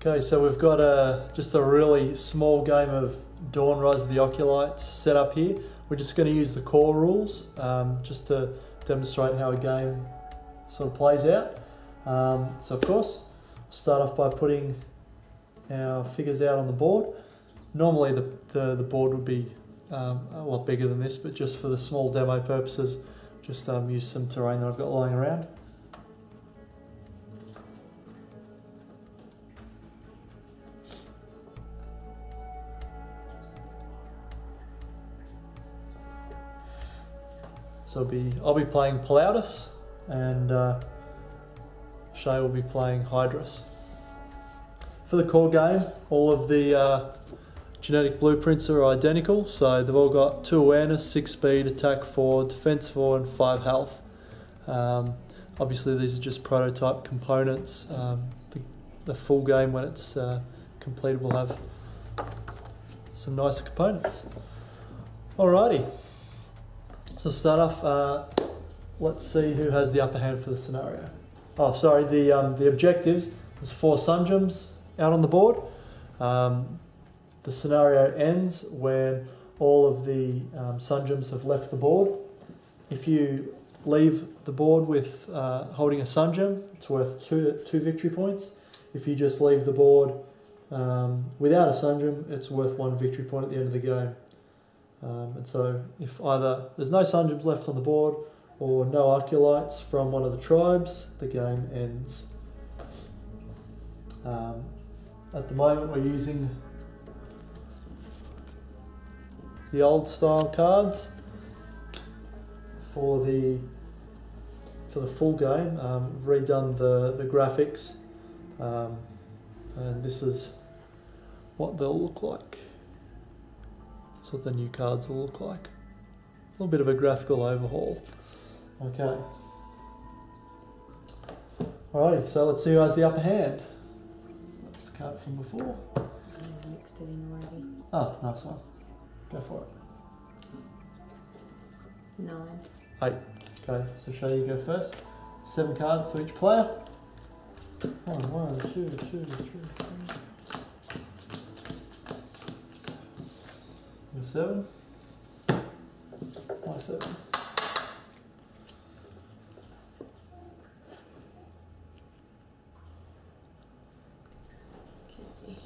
Okay, so we've got just a really small game of Dawn Rise of the Occulites set up here. We're just going to use the core rules just to demonstrate how a game sort of plays out. So of course, start off by putting our figures out on the board. Normally the board would be a lot bigger than this, but just for the small demo purposes, just use some terrain that I've got lying around. So I'll be playing Plautus, and Shay will be playing Hydrus. For the core game, all of the genetic blueprints are identical, so they've all got 2 awareness, 6 speed, attack 4, defense 4 and 5 health. Obviously these are just prototype components. The full game, when it's completed, will have some nicer components. Alrighty. So to start off, let's see who has the upper hand for the scenario. Oh, sorry, the objectives, there's 4 Sungems out on the board. The scenario ends when all of the Sungems have left the board. If you leave the board with holding a Sungem, it's worth 2 victory points. If you just leave the board without a Sungem, it's worth 1 victory point at the end of the game. And so if either there's no Sungems left on the board or no Occulites from one of the tribes, the game ends. At the moment we're using the old style cards for the full game. We've redone the graphics, and this is what they'll look like. That's what the new cards will look like. A little bit of a graphical overhaul. Okay. Alrighty, so let's see who has the upper hand. That's the card from before. I mixed it in already. Oh, nice one. Go for it. 9. 8. Okay, so Shay, you go first. 7 cards to each player. 1, 2, 3. You're 7. Why 7? Okay.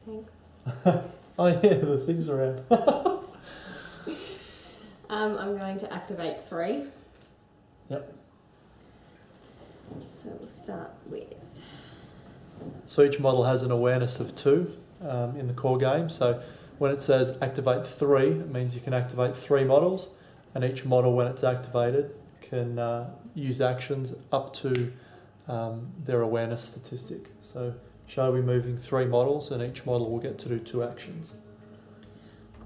Thanks. Oh yeah, the things around. I'm going to activate 3. Yep. So we'll start with... So each model has an awareness of 2 in the core game. So when it says activate 3, it means you can activate 3 models, and each model, when it's activated, can use actions up to their awareness statistic. So Shay will be moving 3 models, and each model will get to do 2 actions.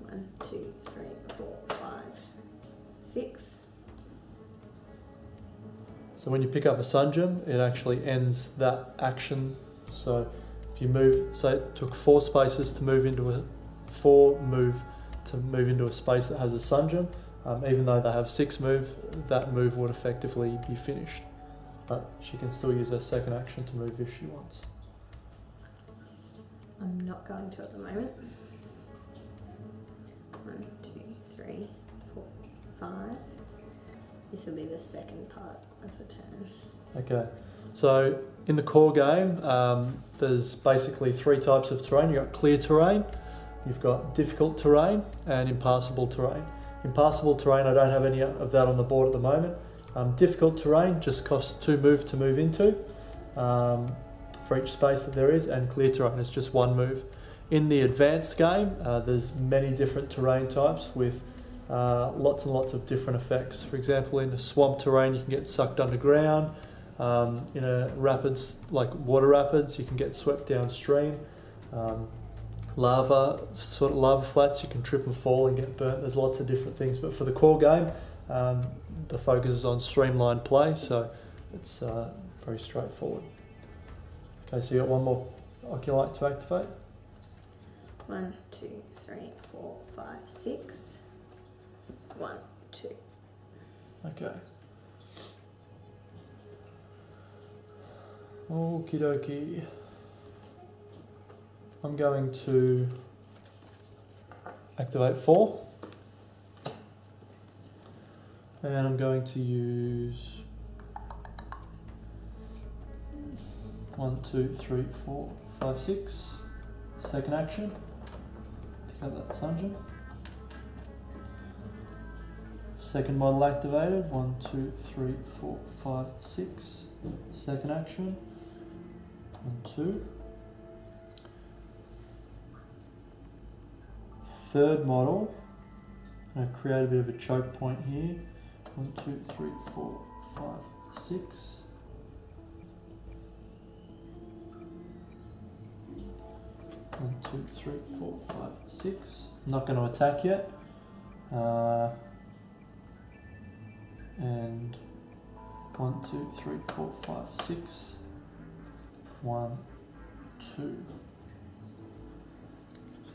1, 2, 3, 4, 5, 6. So when you pick up a Sungem, it actually ends that action. So if you move, say it took 4 spaces to move into a space that has a Sungem, even though they have 6 move, that move would effectively be finished. But she can still use her second action to move if she wants. I'm not going to at the moment. 1, 2, 3, 4, 5. This will be the second part of the turn. Okay, so in the core game, there's basically 3 types of terrain. You've got clear terrain, you've got difficult terrain, and impassable terrain. Impassable terrain, I don't have any of that on the board at the moment. Difficult terrain just costs 2 move to move into for each space that there is, and clear terrain is just 1 move. In the advanced game, there's many different terrain types with lots and lots of different effects. For example, in a swamp terrain, you can get sucked underground. In a rapids, like water rapids, you can get swept downstream. Lava flats, you can trip and fall and get burnt. There's lots of different things, but for the core game, the focus is on streamlined play, so it's very straightforward. Okay, so you got 1 more Oculite to activate. 1, 2, 3, 4, 5, 6. 1, 2. Okay. Okie dokie. I'm going to activate 4. And I'm going to use 1, 2, 3, 4, 5, 6. Second action. Pick up that Sungeon. Second model activated. 1, 2, 3, 4, 5, 6. Second action. 1, 2. Third model. I'm going to create a bit of a choke point here. 1, 2, 3, 4, 5, 6. One, 2, 3, 4, 5, 6. I'm not going to attack yet. And 1, 2, 3, 4, 5, 6. 1, 2.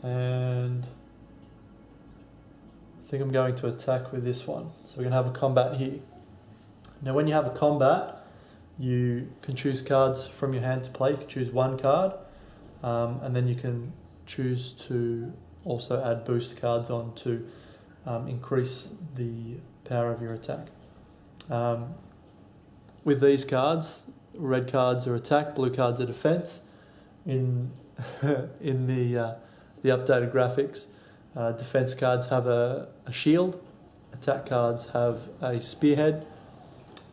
And I think I'm going to attack with this one. So we're going to have a combat here. Now when you have a combat, you can choose cards from your hand to play. You can choose one card. And then you can choose to also add boost cards on to increase the power of your attack. With these cards, red cards are attack, blue cards are defense. In in the updated graphics, defense cards have a shield, attack cards have a spearhead,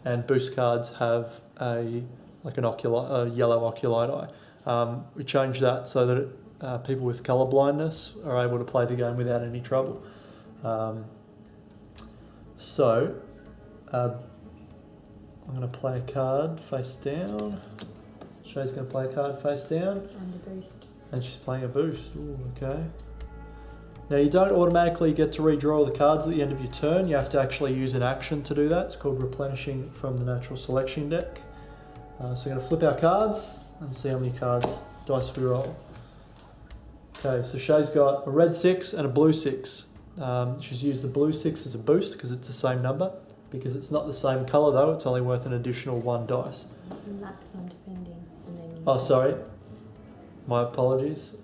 and boost cards have a yellow Occulite eye. We changed that so that people with colour blindness are able to play the game without any trouble. I'm going to play a card face down. Shay's going to play a card face down. And a boost. And she's playing a boost. Ooh, okay. Now you don't automatically get to redraw the cards at the end of your turn. You have to actually use an action to do that. It's called replenishing from the natural selection deck. So we're going to flip our cards and see how many dice we roll. Okay, so Shay's got a red 6 and a blue 6. She's used the blue 6 as a boost because it's the same number. Because it's not the same colour though, it's only worth an additional 1 dice. And that because I'm defending. And then Oh, sorry. My apologies.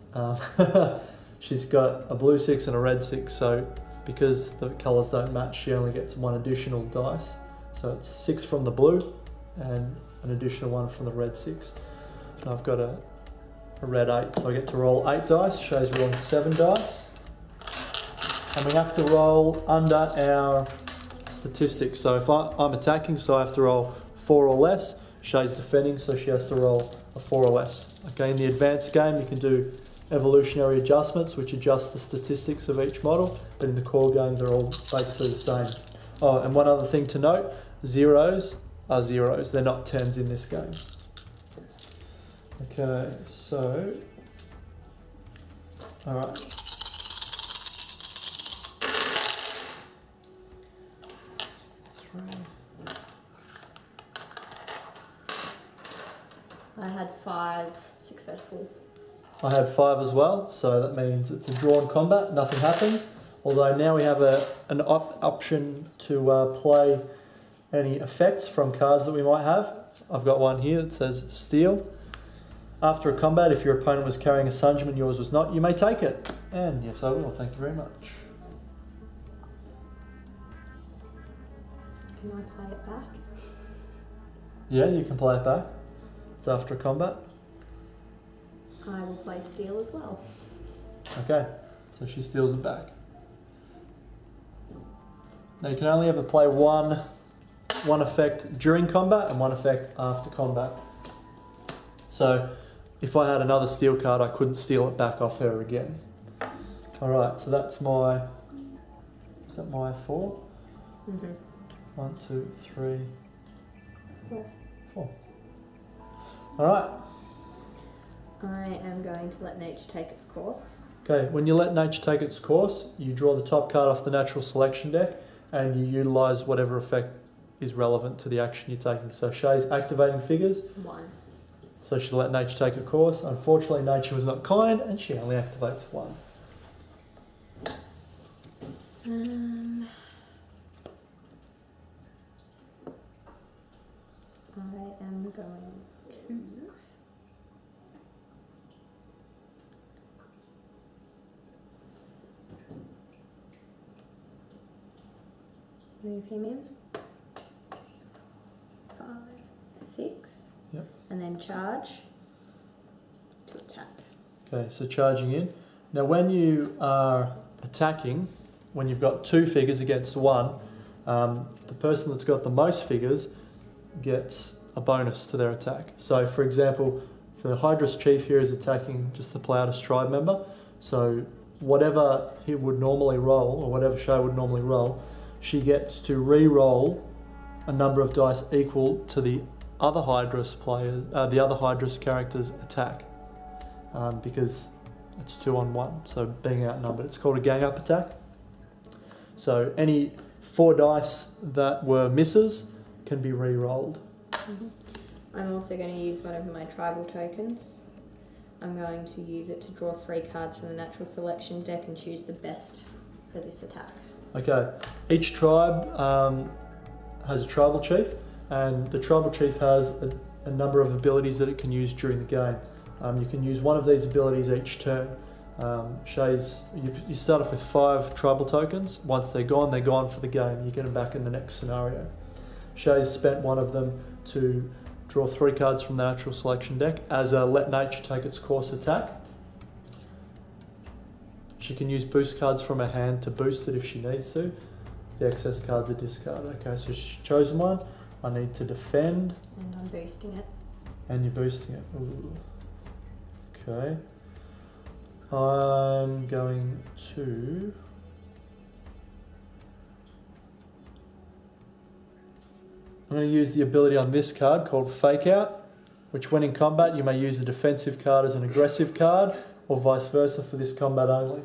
She's got a blue 6 and a red 6, so because the colours don't match, she only gets 1 additional dice. So it's 6 from the blue and an additional 1 from the red 6. And I've got a red 8, so I get to roll 8 dice. Shay's rolling 7 dice. And we have to roll under our statistics. So if I'm attacking, so I have to roll 4 or less. Shay's defending, so she has to roll a 4 or less. Okay, in the advanced game, you can do evolutionary adjustments, which adjust the statistics of each model, but in the core game, they're all basically the same. Oh, and one other thing to note, zeros are zeros. They're not 10s in this game. Okay, so, all right. I had 5 successful. I had 5 as well, so that means it's a drawn combat, nothing happens. Although now we have an option to play any effects from cards that we might have. I've got one here that says Steal. After a combat, if your opponent was carrying a Sungeon and yours was not, you may take it. And yes, I will, thank you very much. Can I play it back? Yeah, you can play it back. It's after a combat. I will play Steal as well. Okay, so she steals it back. Now you can only ever play one effect during combat and one effect after combat. So if I had another steal card, I couldn't steal it back off her again. Alright, so that's my... Is that my 4? Mm-hmm. 1, 2, 3, 4. 4. Alright. I am going to let nature take its course. Okay, when you let nature take its course, you draw the top card off the natural selection deck and you utilise whatever effect is relevant to the action you're taking. So Shay's activating figures. 1. So she'll let nature take her course. Unfortunately, nature was not kind and she only activates 1. I am going 2. Move him in. 5, 6. Yep. And then charge to attack. Okay, so charging in. Now when you are attacking, when you've got 2 figures against 1, the person that's got the most figures gets a bonus to their attack. So for example, the Hydrus Chief here is attacking just the Plautus tribe member. So whatever he would normally roll, or whatever Shay would normally roll, she gets to re-roll a number of dice equal to the other Hydrus players, the other Hydrus character's attack, because it's 2 on 1, so being outnumbered. It's called a gang up attack. So any 4 dice that were misses can be re-rolled. I'm also going to use one of my tribal tokens. I'm going to use it to draw 3 cards from the natural selection deck and choose the best for this attack. Okay, each tribe has a tribal chief, and the tribal chief has a number of abilities that it can use during the game. You can use one of these abilities each turn. You start off with 5 tribal tokens. Once they're gone for the game. You get them back in the next scenario. Shay's spent one of them to draw 3 cards from the natural selection deck as a let nature take its course attack. She can use boost cards from her hand to boost it if she needs to. The excess cards are discarded. Okay, so she's chosen one. I need to defend. And I'm boosting it. And you're boosting it. Ooh. Okay. I'm going to... I'm going to use the ability on this card called Fake Out, which when in combat you may use a defensive card as an aggressive card, or vice versa for this combat only.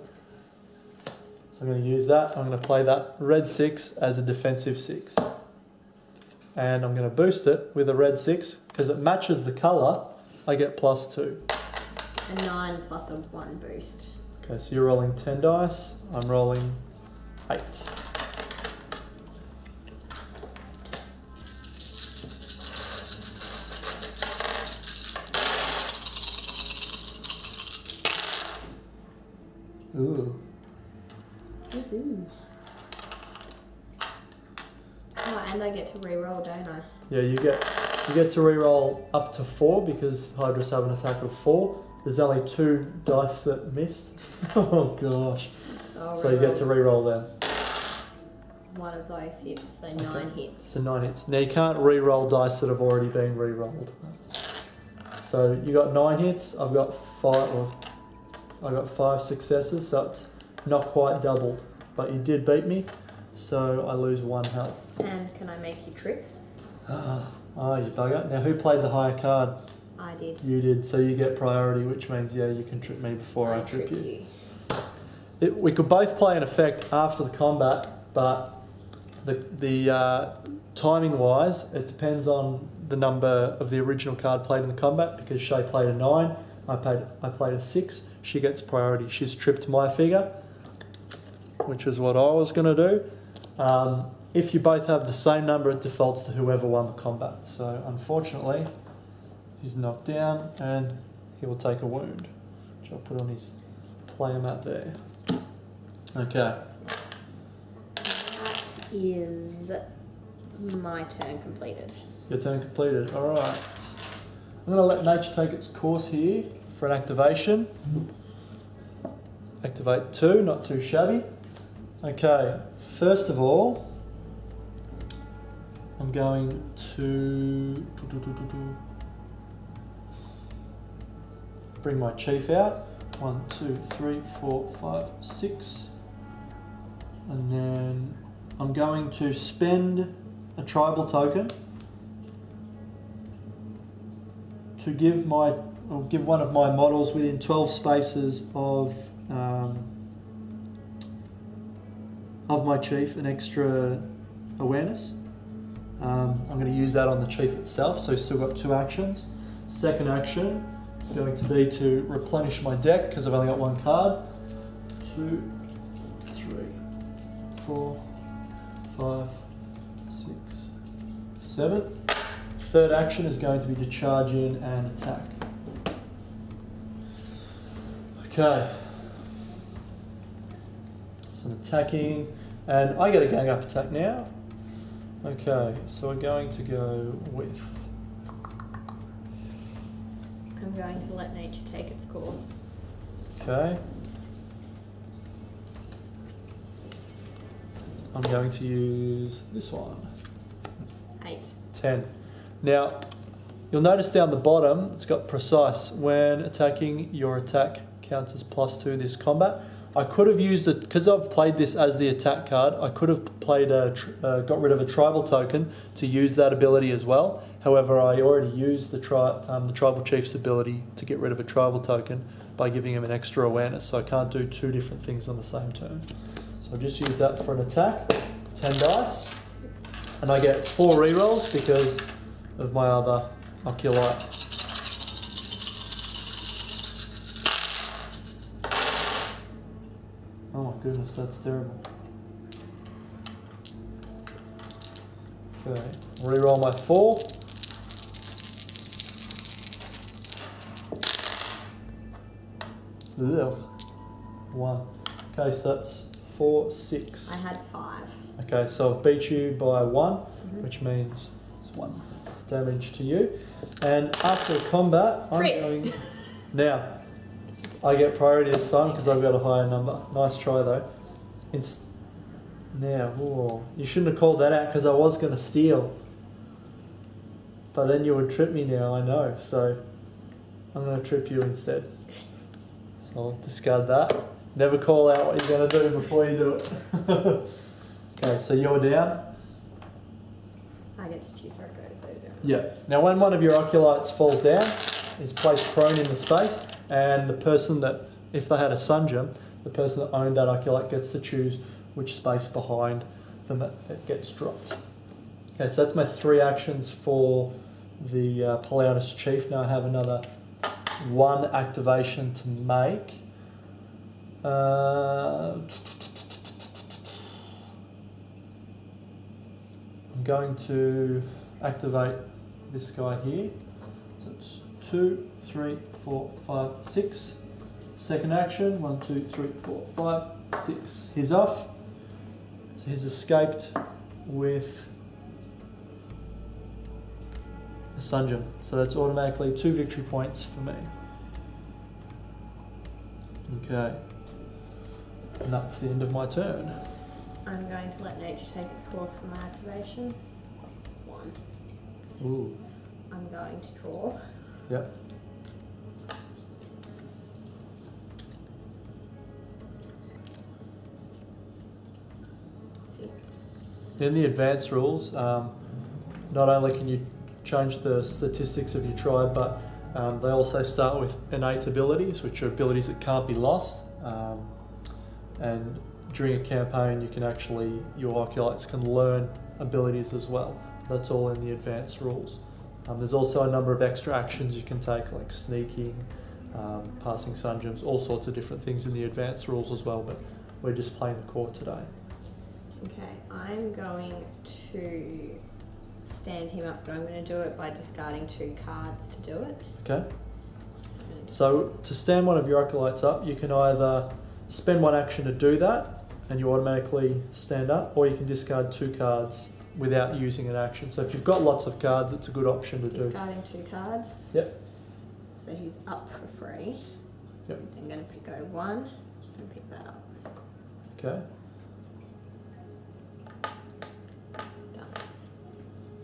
So I'm going to use that. I'm going to play that red 6 as a defensive 6. And I'm going to boost it with a red 6, because it matches the colour, I get +2. A 9 plus a 1 boost. Okay, so you're rolling 10 dice, I'm rolling 8. Ooh. Woohoo. Oh, and I get to re-roll, don't I? Yeah, you get to re-roll up to 4 because Hydras have an attack of 4. There's only 2 dice that missed. Oh gosh. So you get to re-roll them. One of those hits, so 9 hits. So 9 hits. Now you can't re-roll dice that have already been re-rolled. So you got 9 hits, I've got 5 successes, so it's not quite doubled. But you did beat me, so I lose 1 health. And can I make you trip? Oh, you bugger. Now who played the higher card? I did. You did, so you get priority, which means, yeah, you can trip me before I trip you. We could both play an effect after the combat, but the timing-wise, it depends on the number of the original card played in the combat, because Shay played a 9, I played a 6, she gets priority. She's tripped my figure, which is what I was going to do. If you both have the same number, it defaults to whoever won the combat. So unfortunately, he's knocked down and he will take a wound, which I'll put on his player mat there. Okay. That is my turn completed. Your turn completed. All right. I'm going to let nature take its course here for an activation. Activate 2, not too shabby. Okay, first of all, I'm going to bring my chief out. 1, 2, 3, 4, 5, 6. And then I'm going to spend a tribal token to give one of my models within 12 spaces of my chief an extra awareness. I'm going to use that on the chief itself, so he's still got 2 actions. Second action is going to be to replenish my deck because I've only got 1 card. 2, 3, 4, 5, 6, 7. third action is going to be to charge in and attack. Okay. So I'm attacking, and I get a gang up attack now. Okay, so we're going to go with... I'm going to let nature take its course. Okay. I'm going to use this one. 8. 10. Now, you'll notice down the bottom, it's got precise. When attacking, your attack counts as +2 this combat. I could have used it, because I've played this as the attack card, I could have played got rid of a tribal token to use that ability as well. However, I already used the tribal chief's ability to get rid of a tribal token by giving him an extra awareness, so I can't do two different things on the same turn. So I'll just use that for an attack, 10 dice, and I get 4 rerolls because of my other Occulite. Oh my goodness, that's terrible. Okay, reroll my 4. Ugh. 1. Okay, so that's 4, 6. I had 5. Okay, so I've beat you by 1, which means it's 1 damage to you. And after the combat, I'm going... Now, I get priority this time because I've got a higher number. Nice try though. Now, whoa, you shouldn't have called that out because I was going to steal. But then you would trip me now, I know. So I'm going to trip you instead. So I'll discard that. Never call out what you're going to do before you do it. Okay, so you're down. I get to choose where it goes, so don't. Yeah. Now when one of your Occulites falls down, is placed prone in the space, and the person that, if they had a Sunjum, the person that owned that Occulite gets to choose which space behind them it gets dropped. Okay, so that's my 3 actions for the Paleotis Chief. Now I have another 1 activation to make. I'm going to activate this guy here. So it's 2, 3, 4, 5, 6. Second action, 1, 2, 3, 4, 5, 6. He's off. So he's escaped with a Sunjum. So that's automatically 2 victory points for me. Okay. And that's the end of my turn. I'm going to let nature take its course for my activation. 1. Ooh. I'm going to draw. Yep. In the advanced rules, not only can you change the statistics of your tribe, but they also start with innate abilities, which are abilities that can't be lost. And during a campaign, you can actually, your Occulites can learn abilities as well. That's all in the advanced rules. There's also a number of extra actions you can take, like sneaking, passing Sunjums, all sorts of different things in the advanced rules as well, but we're just playing the core today. Okay, I'm going to stand him up, but I'm going to do it by discarding 2 cards to do it. Okay. So to stand one of your Occulites up, you can either spend 1 action to do that, and you automatically stand up, or you can discard 2 cards without using an action. So if you've got lots of cards, it's a good option to do. Discarding 2 cards. Yep. So he's up for free. Yep. I'm going to go 1 and pick that up. Okay. Done.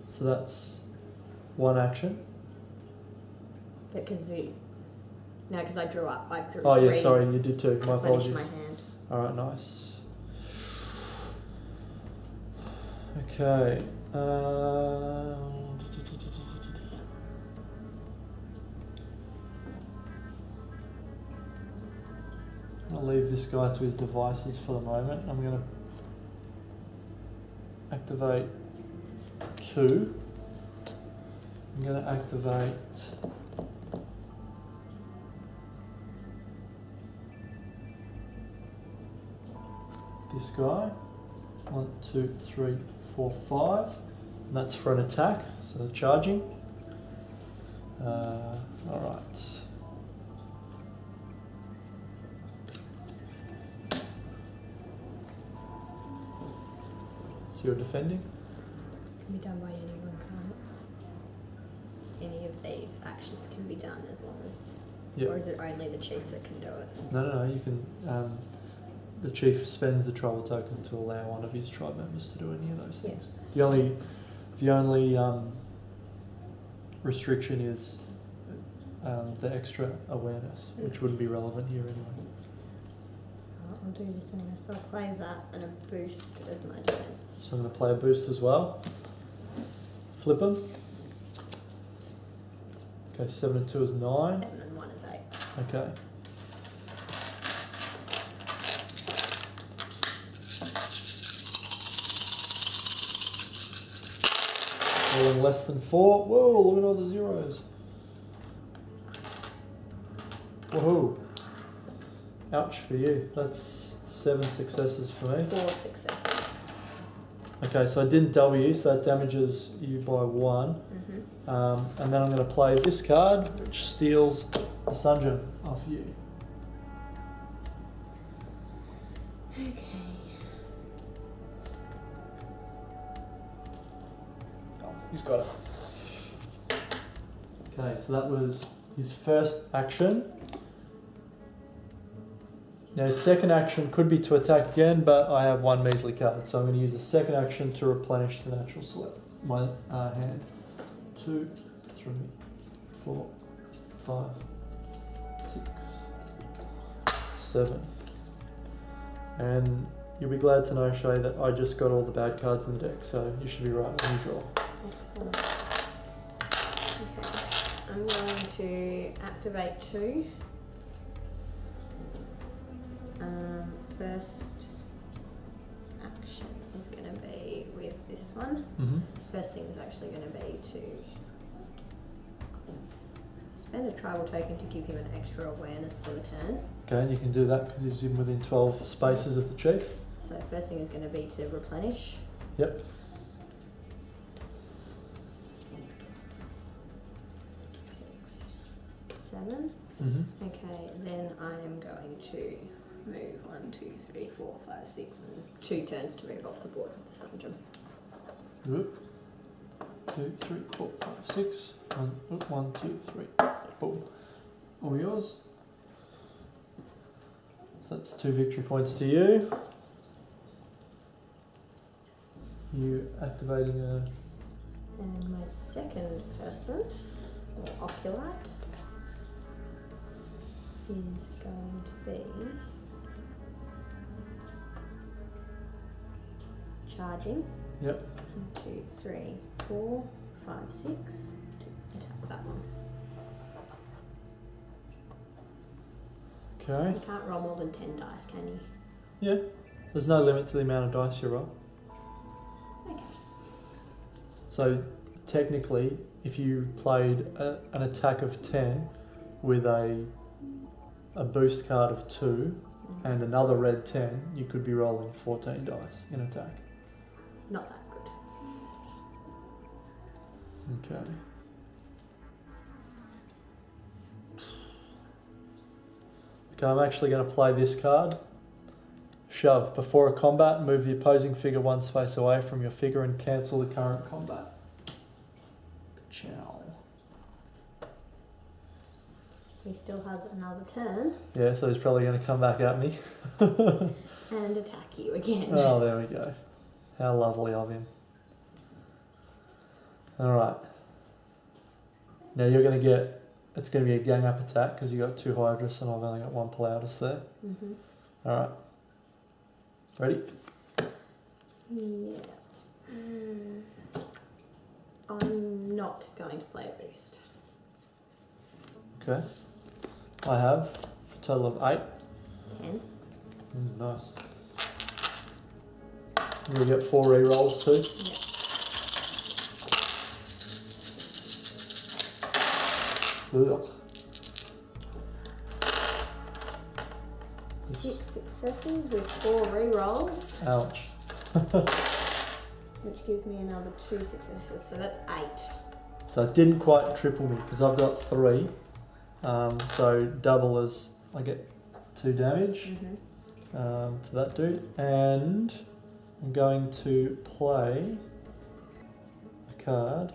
So that's 1 action. Because because I drew up. I drew. Oh yeah, 3. sorry, you did too. My apologies. My hand. All right, nice. Okay. I'll leave this guy to his devices for the moment. I'm going to activate 2. I'm going to activate this guy. 1, 2, 3, 4, 5. And that's for an attack, so charging. Alright. So you're defending? Can be done by anyone, can't it? Any of these actions can be done as long as... Yep. Or is it only the chief that can do it? No, you can... the chief spends the tribal token to allow one of his tribe members to do any of those things. Yeah. The only restriction is the extra awareness, which wouldn't be relevant here anyway. I'll do this anyway. So I'll play that and a boost as my defense. So I'm going to play a boost as well. Flip them. Okay, 7 and 2 is 9. 7 and 1 is 8. Okay. Rolling less than 4. Whoa, look at all the zeros. Woohoo. Ouch for you. That's 7 successes for me. 4 successes. Okay, so I didn't W, so that damages you by 1. Mm-hmm. And then I'm going to play this card, which steals a Sungeon off you. Okay. Oh, he's got it. Okay, so that was his first action. Now his second action could be to attack again, but I have 1 measly card, so I'm going to use the second action to replenish the natural select my hand. 2, 3, 4, 5, 6, 7. And you'll be glad to know, Shay, that I just got all the bad cards in the deck, so you should be right when you draw. Excellent. Okay. I'm going to activate 2. First action is going to be with this one. Mm-hmm. First thing is actually going to be to spend a tribal token to give him an extra awareness for the turn. Okay, and you can do that because he's in within 12 spaces of the chief. So first thing is going to be to replenish. Yep. 6, 7. Mm-hmm. Okay, then I am going to move 1, 2, 3, 4, 5, 6, and 2 turns to move off the board with the Sungeon. Good. 2, 3, 4, 5, 6. 1, 2, 3, 4. All yours. So that's 2 victory points to you. You activating a... And my second person, or Occulite, is going to be charging. Yep. 1, 2, 3, 4, 5, 6 to attack that one. Okay. You can't roll more than 10 dice, can you? Yeah. There's no limit to the amount of dice you roll. Okay. So technically, if you played an attack of 10 with a boost card of 2 and another red 10, you could be rolling 14 dice in attack. Not that good. Okay. Okay, I'm actually going to play this card. Shove. Before a combat, move the opposing figure 1 space away from your figure and cancel the current combat. Ciao. He still has another turn Yeah, so he's probably going to come back at me. and attack you again. Oh, there we go. How lovely of him. Alright. Now you're going to get... It's going to be a gang up attack because you got 2 Hydras and I've only got 1 Plautus there. Mm-hmm. Alright. Ready? Yeah. I'm not going to play a boost. Okay. I have a total of 8. 10. Nice. You'll get 4 re-rolls too. Yep. Ugh. 6 successes with 4 re-rolls. Ouch. which gives me another 2 successes, so that's 8. So it didn't quite triple me because I've got 3. So double as I get 2 damage to that dude. And I'm going to play a card.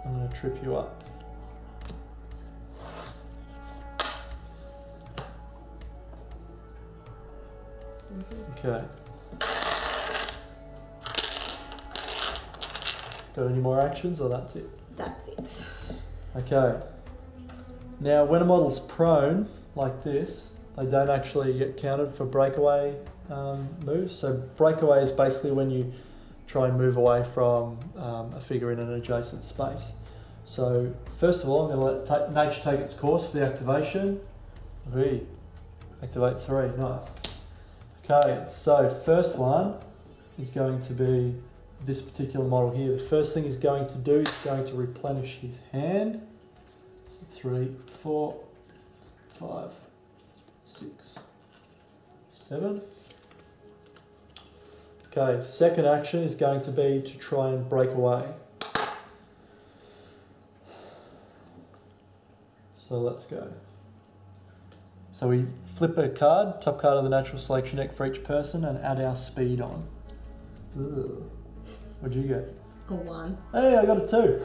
I'm going to trip you up. Okay. Got any more actions or that's it? That's it. Okay. Now when a model's prone, like this, they don't actually get counted for breakaway moves. So breakaway is basically when you try and move away from a figure in an adjacent space. So first of all, I'm going to let nature take its course for the activation. Activate 3, nice. Okay, so first one is going to be this particular model here. The first thing he's going to do is going to replenish his hand. So 3, 4, 5, 6, 7. Okay, second action is going to be to try and break away. So let's go. So we flip a card, top card of the natural selection deck for each person, and add our speed on. Ugh. What'd you get? A 1. Hey, I got a 2.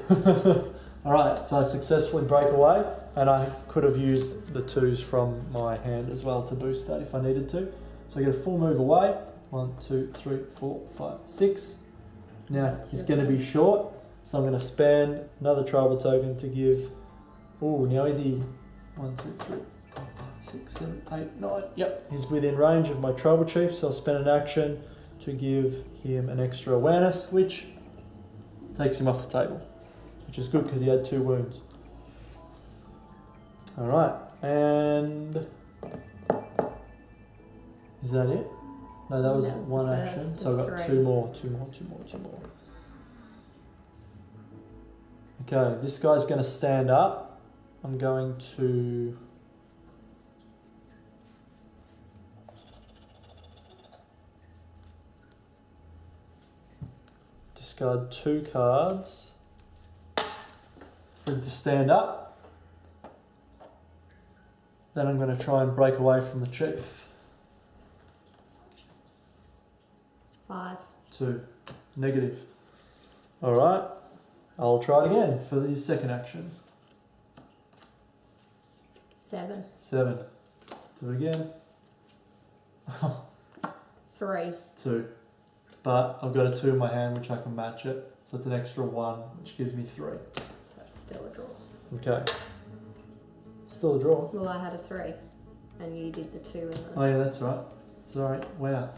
Alright, so I successfully break away, and I could have used the 2s from my hand as well to boost that if I needed to. So I get a full move away. 1, 2, 3, 4, 5, 6. Now he's going to be short, so I'm going to spend another tribal token to give. Oh, now is he 1, 2, 3, 4, 5, 6, 7, 8, 9. Yep, he's within range of my tribal chief, so I'll spend an action to give him an extra awareness, which takes him off the table, which is good because he had 2 wounds. Alright, and is that it? No, that was one action, so I've got 2 more. Okay, this guy's going to stand up. I'm going to discard 2 cards for him to stand up. Then I'm going to try and break away from the chief. 5. 2. Negative. Alright, I'll try it again for the second action. 7. 7. Do it again. 3. 2. But I've got a 2 in my hand which I can match it. So it's an extra 1 which gives me 3. So it's still a draw. Okay. Still a draw. Well, I had a 3 and you did the 2 in the... Oh yeah, that's right. Sorry. Wow.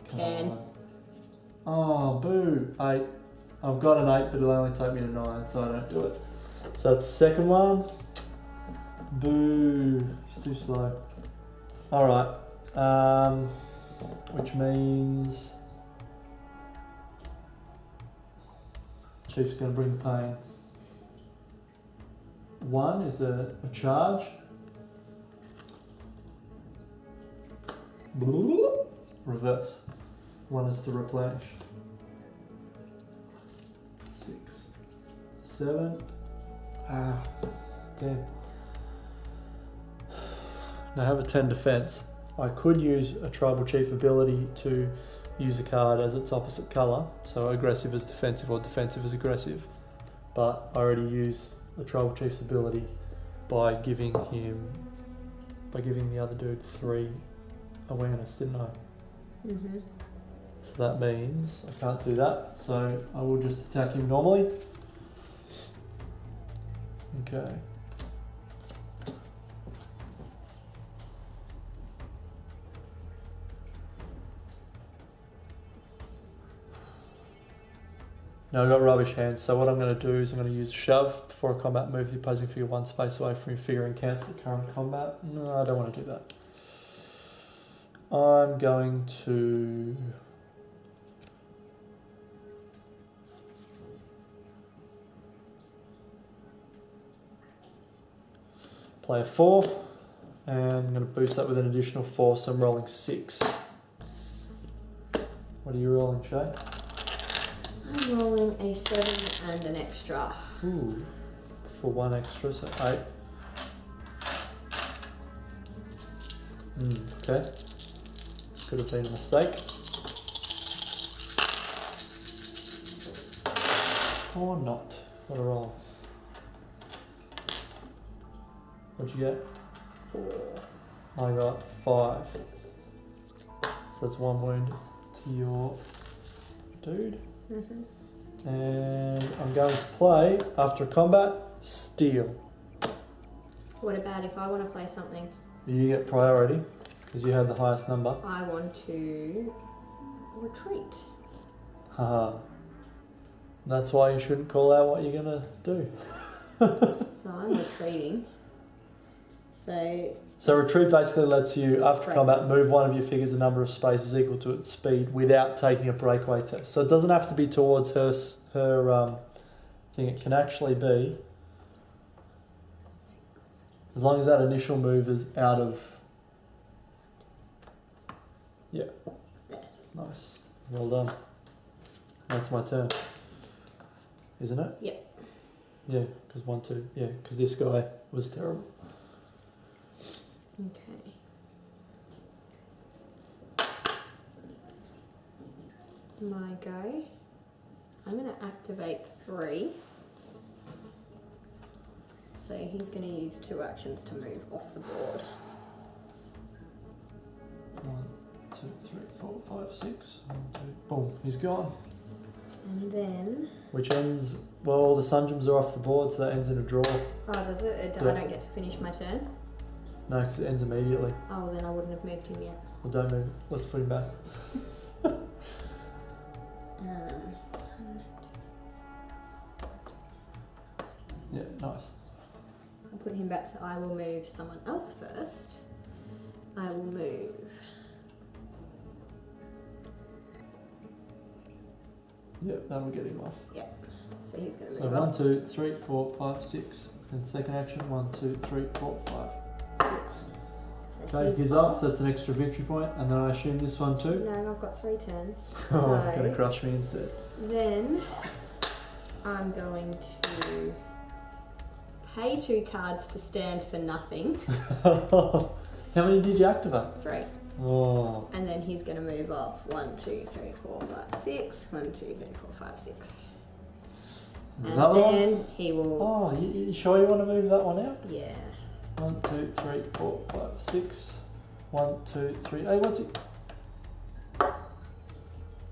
10. Oh, boo. 8. I've got an 8 but it'll only take me to 9 so I don't do it. So that's the second one. Boo. It's too slow. Alright. Which means Chief's going to bring pain. 1 is a charge. Reverse. 1 is to replenish. 6, 7. Ah, damn. Now I have a 10 defense. I could use a tribal chief ability to use a card as its opposite colour, so aggressive is defensive or defensive is aggressive. But I already used the tribal chief's ability by giving the other dude 3 awareness, didn't I? Mm-hmm. So that means I can't do that, so I will just attack him normally. Okay. Now I've got rubbish hands, so what I'm going to do is I'm going to use shove before a combat move the opposing figure 1 space away from your figure and cancel the current combat. No, I don't want to do that. I'm going to play a 4, and I'm going to boost that with an additional 4, so I'm rolling 6. What are you rolling, Shay? I'm rolling a 7 and an extra. Ooh, for 1 extra, so 8. Okay. Could have been a mistake. Or not. What a roll. What'd you get? 4. I got 5. So that's 1 wound to your dude. And I'm going to play, after combat, Steel. What about if I want to play something? You get priority, because you had the highest number. I want to retreat. Haha. That's why you shouldn't call out what you're going to do. So I'm retreating. So retreat basically lets you, after Right. combat, move one of your figures a number of spaces equal to its speed without taking a breakaway test. So it doesn't have to be towards her thing. It can actually be, as long as that initial move is out of... Yeah. Nice. Well done. That's my turn. Isn't it? Yeah. Yeah, because 1, 2. Yeah, because this guy was terrible. Okay. My go. I'm going to activate 3. So he's going to use 2 actions to move off the board. 1, 2, 3, 4, 5, 6. 1, 2. Boom, he's gone. And then... Which ends, well, the Sungems are off the board, so that ends in a draw. Oh, does it? Yeah. I don't get to finish my turn? No, because it ends immediately. Oh, then I wouldn't have moved him yet. Well, don't move it. Let's put him back. Yeah, nice. I'll put him back, so I will move someone else first. I will move... Yeah, that'll get him off. So he's going to So move 1, off. 2, 3, 4, 5, 6. And second action, 1, 2, 3, 4, 5, 6. So Okay, he's off, so that's an extra victory point. And then I assume this one too? No, I've got 3 turns. Oh, So gonna crush me instead. then I'm going to pay 2 cards to stand for nothing. How many did you activate? 3. Oh, And then he's going to move off 1, 2, 3, 4, 5, 6. 1, 2, 3, 4, 5, 6. And another one? then he will... Oh, you sure you want to move that one out? Yeah. 1, 2, 3, 4, 5, 6. 1, 2, 3. Hey, what's it?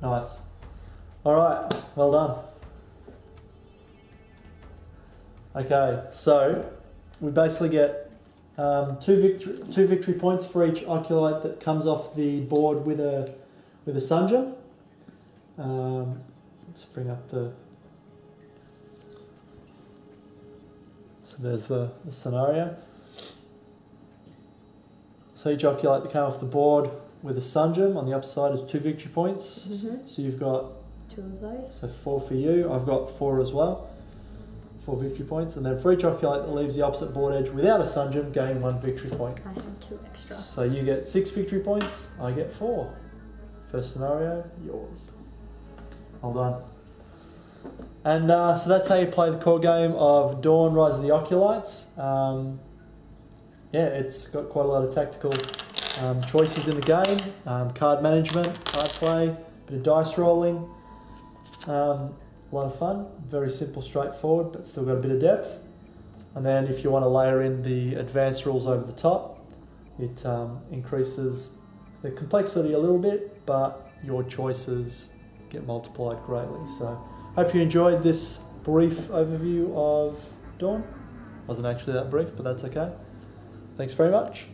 Nice. Alright, well done. Okay, so we basically get 2 victory points for each Occulite that comes off the board with a Sunja. Let's bring up the... So there's the scenario. So each Occulite that came off the board with a Sunjum on the upside is 2 victory points. So you've got 2 of those. so 4 for you. I've got 4 as well. 4 victory points. And then for each Occulite that leaves the opposite board edge without a Sunjum, gain 1 victory point. I have 2 extra. So you get 6 victory points. I get 4. First scenario, yours. Well done. And so that's how you play the core game of Dawn, Rise of the Occulites. Yeah, it's got quite a lot of tactical choices in the game. Card management, card play, bit of dice rolling. A lot of fun. Very simple, straightforward, but still got a bit of depth. And then if you want to layer in the advanced rules over the top, it increases the complexity a little bit, but your choices get multiplied greatly. So hope you enjoyed this brief overview of Dawn. Wasn't actually that brief, but that's okay. Thanks very much.